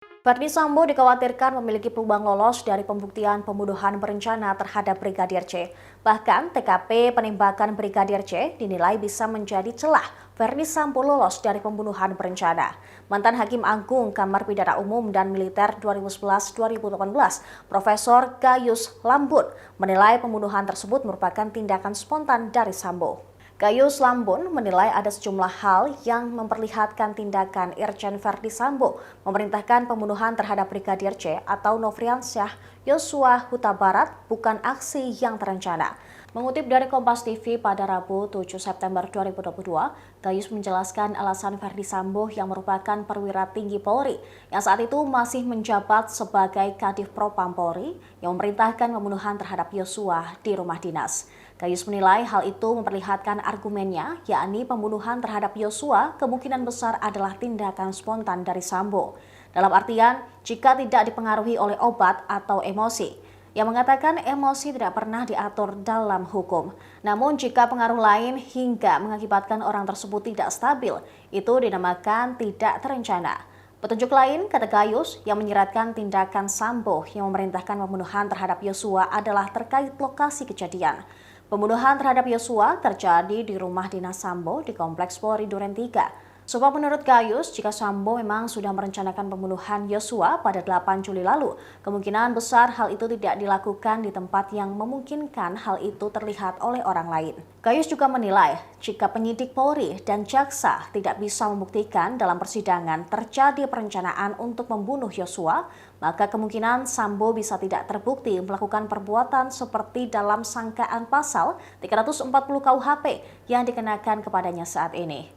Verdi Sambo dikhawatirkan memiliki peluang lolos dari pembuktian pembunuhan berencana terhadap Brigadir C. Bahkan TKP penembakan Brigadir C dinilai bisa menjadi celah Verdi Sambo lolos dari pembunuhan berencana. Mantan Hakim Agung Kamar Pidana Umum dan Militer 2011-2018, Profesor Gayus Lambun, menilai pembunuhan tersebut merupakan tindakan spontan dari Sambo. Gayus Lambun menilai ada sejumlah hal yang memperlihatkan tindakan Irjen Verdi Sambo memerintahkan pembunuhan terhadap Brigadir C atau Nofriansyah Yosua Huta Barat bukan aksi yang terencana. Mengutip dari Kompas TV pada Rabu 7 September 2022, Gayus menjelaskan alasan Verdi Sambo yang merupakan perwira tinggi Polri yang saat itu masih menjabat sebagai Kadif Propam Polri yang memerintahkan pembunuhan terhadap Yosua di rumah dinas. Gayus menilai hal itu memperlihatkan argumennya, yakni pembunuhan terhadap Yosua kemungkinan besar adalah tindakan spontan dari Sambo. Dalam artian, jika tidak dipengaruhi oleh obat atau emosi. Yang mengatakan emosi tidak pernah diatur dalam hukum. Namun jika pengaruh lain hingga mengakibatkan orang tersebut tidak stabil, itu dinamakan tidak terencana. Petunjuk lain, kata Gayus, yang menyiratkan tindakan Sambo yang memerintahkan pembunuhan terhadap Yosua adalah terkait lokasi kejadian. Pembunuhan terhadap Yosua terjadi di rumah dinas Sambo di Kompleks Polri Duren 3. Sebab menurut Gayus, jika Sambo memang sudah merencanakan pembunuhan Yosua pada 8 Juli lalu, kemungkinan besar hal itu tidak dilakukan di tempat yang memungkinkan hal itu terlihat oleh orang lain. Gayus juga menilai, jika penyidik Polri dan jaksa tidak bisa membuktikan dalam persidangan terjadi perencanaan untuk membunuh Yosua, maka kemungkinan Sambo bisa tidak terbukti melakukan perbuatan seperti dalam sangkaan pasal 340 KUHP yang dikenakan kepadanya saat ini.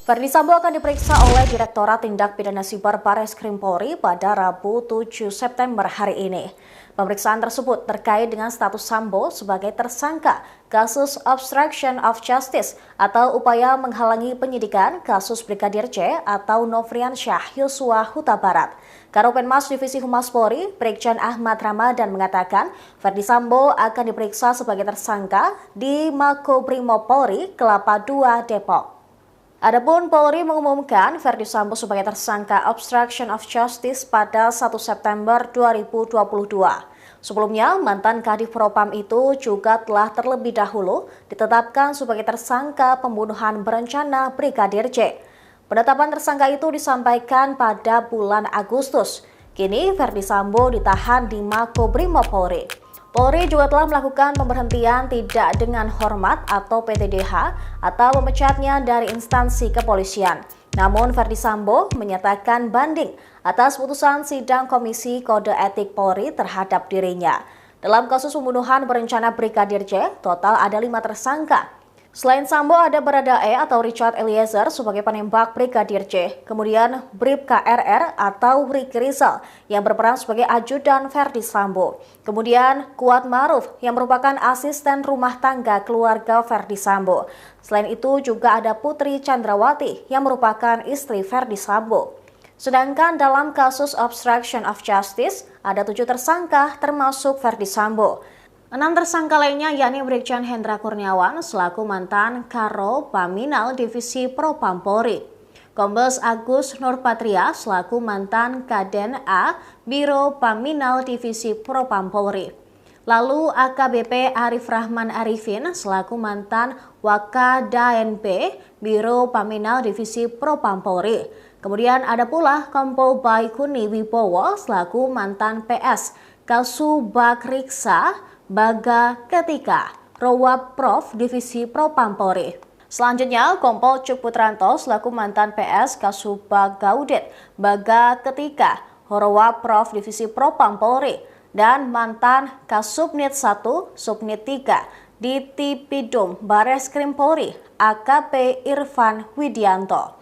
Verdi Sambo akan diperiksa oleh Direktorat Tindak Pidana Siber Barreskrim Polri pada Rabu 7 September hari ini. Pemeriksaan tersebut terkait dengan status Sambo sebagai tersangka kasus obstruction of justice atau upaya menghalangi penyidikan kasus Brigadir C atau Nofriansyah Yosua Huta Barat. Karopenmas Divisi Humas Polri, Brigjen Ahmad Ramadan mengatakan Verdi Sambo akan diperiksa sebagai tersangka di Makobrimob Polri Kelapa II Depok. Adapun Polri mengumumkan Verdi Sambo sebagai tersangka obstruction of justice pada 1 September 2022. Sebelumnya, mantan Kadif Propam itu juga telah terlebih dahulu ditetapkan sebagai tersangka pembunuhan berencana Brigadir C. Penetapan tersangka itu disampaikan pada bulan Agustus. Kini Verdi Sambo ditahan di Makobrimob Polri. Polri juga telah melakukan pemberhentian tidak dengan hormat atau PTDH atau memecatnya dari instansi kepolisian. Namun Verdi Sambo menyatakan banding atas putusan sidang Komisi Kode Etik Polri terhadap dirinya. Dalam kasus pembunuhan berencana Brigadir C, total ada 5 tersangka. Selain Sambo ada Baradae atau Richard Eliezer sebagai penembak Brigadir C, kemudian Bribka RR atau Ricky Rizal yang berperan sebagai ajudan Verdi Sambo, kemudian Kuat Maruf yang merupakan asisten rumah tangga keluarga Verdi Sambo. Selain itu juga ada Putri Chandrawati yang merupakan istri Verdi Sambo. Sedangkan dalam kasus obstruction of justice ada 7 tersangka termasuk Verdi Sambo. 6 tersangka lainnya yakni Brigjen Hendra Kurniawan selaku mantan Karo Paminal Divisi Propam Polri, Kombes Agus Nurpatria selaku mantan Kaden A Biro Paminal Divisi Propam Polri, lalu AKBP Arif Rahman Arifin selaku mantan Wakadaenp Biro Paminal Divisi Propam Polri. Kemudian ada pula Kompol Baikuni Wibowo selaku mantan PS Kasubakriksa Baga Ketika, Rowab Prof Divisi Propam Polri. Selanjutnya, Kompol Cuk Putranto selaku mantan PS Kasubagaudet Baga Ketika, Rowab Prof Divisi Propam Polri, dan mantan Kasubnit 1, Subnit 3 di Tipidum Barreskrim Polri, AKP Irfan Widianto.